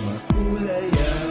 makulay ang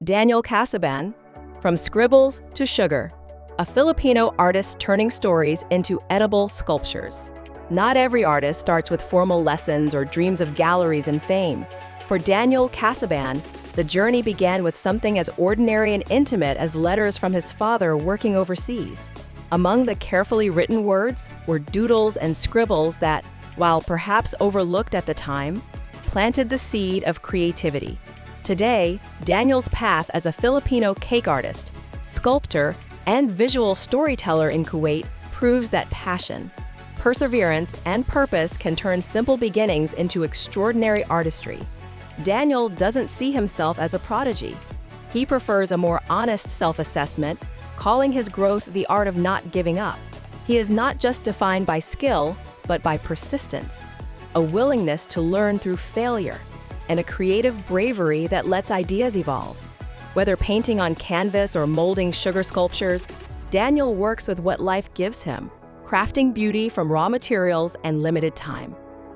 Daniel Casiban, From Scribbles to Sugar, a Filipino artist turning stories into edible sculptures. Not every artist starts with formal lessons or dreams of galleries and fame. For Daniel Casiban, the journey began with something as ordinary and intimate as letters from his father working overseas. Among the carefully written words were doodles and scribbles that, while perhaps overlooked at the time, planted the seed of creativity. Today, Daniel's path as a Filipino cake artist, sculptor, and visual storyteller in Kuwait proves that passion, perseverance, and purpose can turn simple beginnings into extraordinary artistry. Daniel doesn't see himself as a prodigy. He prefers a more honest self-assessment, calling his growth the art of not giving up. He is not just defined by skill, but by persistence, a willingness to learn through failure, and a creative bravery that lets ideas evolve. Whether painting on canvas or molding sugar sculptures, Daniel works with what life gives him, crafting beauty from raw materials and limited time.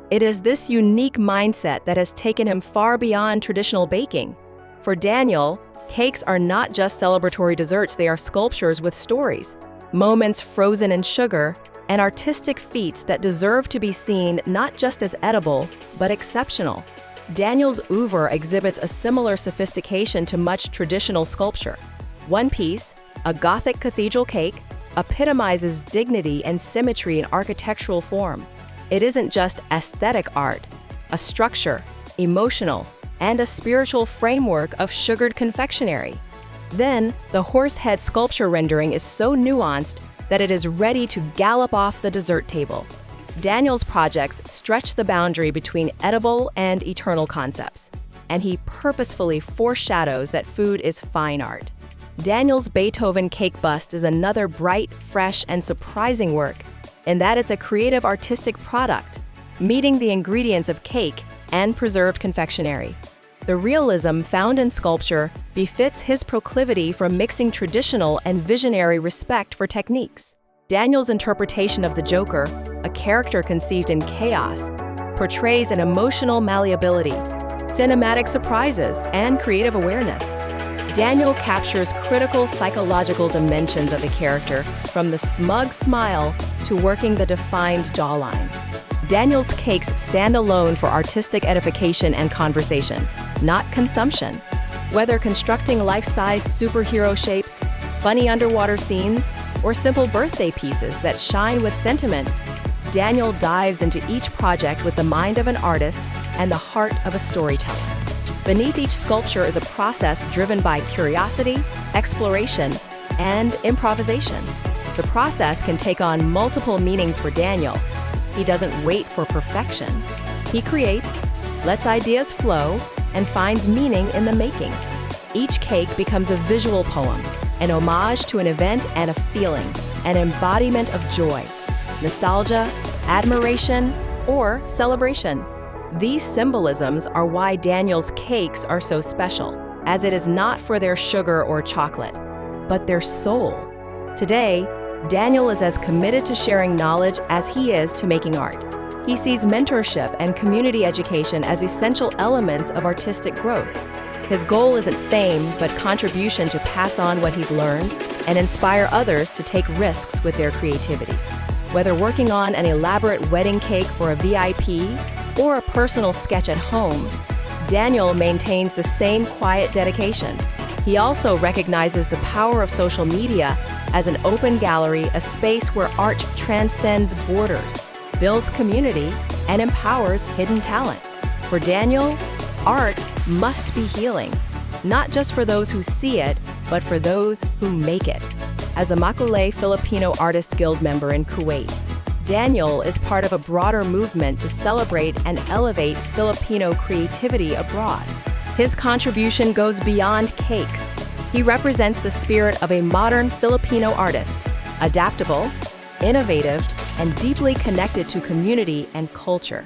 It is this unique mindset that has taken him far beyond traditional baking. For Daniel, cakes are not just celebratory desserts, they are sculptures with stories, moments frozen in sugar, and artistic feats that deserve to be seen not just as edible, but exceptional. Daniel's oeuvre exhibits a similar sophistication to much traditional sculpture. One piece, a Gothic cathedral cake, epitomizes dignity and symmetry in architectural form. It isn't just aesthetic art, a structure, emotional, and a spiritual framework of sugared confectionery. Then, the horse head sculpture rendering is so nuanced that it is ready to gallop off the dessert table. Daniel's projects stretch the boundary between edible and eternal concepts, and he purposefully foreshadows that food is fine art. Daniel's Beethoven cake bust is another bright, fresh, and surprising work in that it's a creative artistic product, meeting the ingredients of cake and preserved confectionery. The realism found in sculpture befits his proclivity for mixing traditional and visionary respect for techniques. Daniel's interpretation of the Joker, a character conceived in chaos, portrays an emotional malleability, cinematic surprises, and creative awareness. Daniel captures critical psychological dimensions of the character, from the smug smile to working the defined jawline. Daniel's cakes stand alone for artistic edification and conversation, not consumption. Whether constructing life-size superhero shapes, funny underwater scenes, or simple birthday pieces that shine with sentiment, Daniel dives into each project with the mind of an artist and the heart of a storyteller. Beneath each sculpture is a process driven by curiosity, exploration, and improvisation. The process can take on multiple meanings for Daniel. He doesn't wait for perfection. He creates, lets ideas flow, and finds meaning in the making. Each cake becomes a visual poem, an homage to an event and a feeling, an embodiment of joy, nostalgia, admiration, or celebration. These symbolisms are why Daniel's cakes are so special, as it is not for their sugar or chocolate, but their soul. Today, Daniel is as committed to sharing knowledge as he is to making art. He sees mentorship and community education as essential elements of artistic growth. His goal isn't fame, but contribution to pass on what he's learned and inspire others to take risks with their creativity. Whether working on an elaborate wedding cake for a VIP or a personal sketch at home, Daniel maintains the same quiet dedication. He also recognizes the power of social media as an open gallery, a space where art transcends borders, builds community, and empowers hidden talent. For Daniel, art must be healing, not just for those who see it, but for those who make it. As a Makulay Filipino Artists Guild member in Kuwait, Daniel is part of a broader movement to celebrate and elevate Filipino creativity abroad. His contribution goes beyond cakes. He represents the spirit of a modern Filipino artist, adaptable, innovative, and deeply connected to community and culture.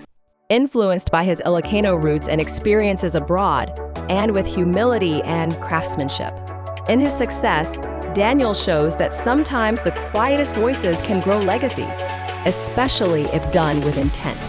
Influenced by his Ilocano roots and experiences abroad, and with humility and craftsmanship. In his success, Daniel shows that sometimes the quietest voices can grow legacies, especially if done with intent.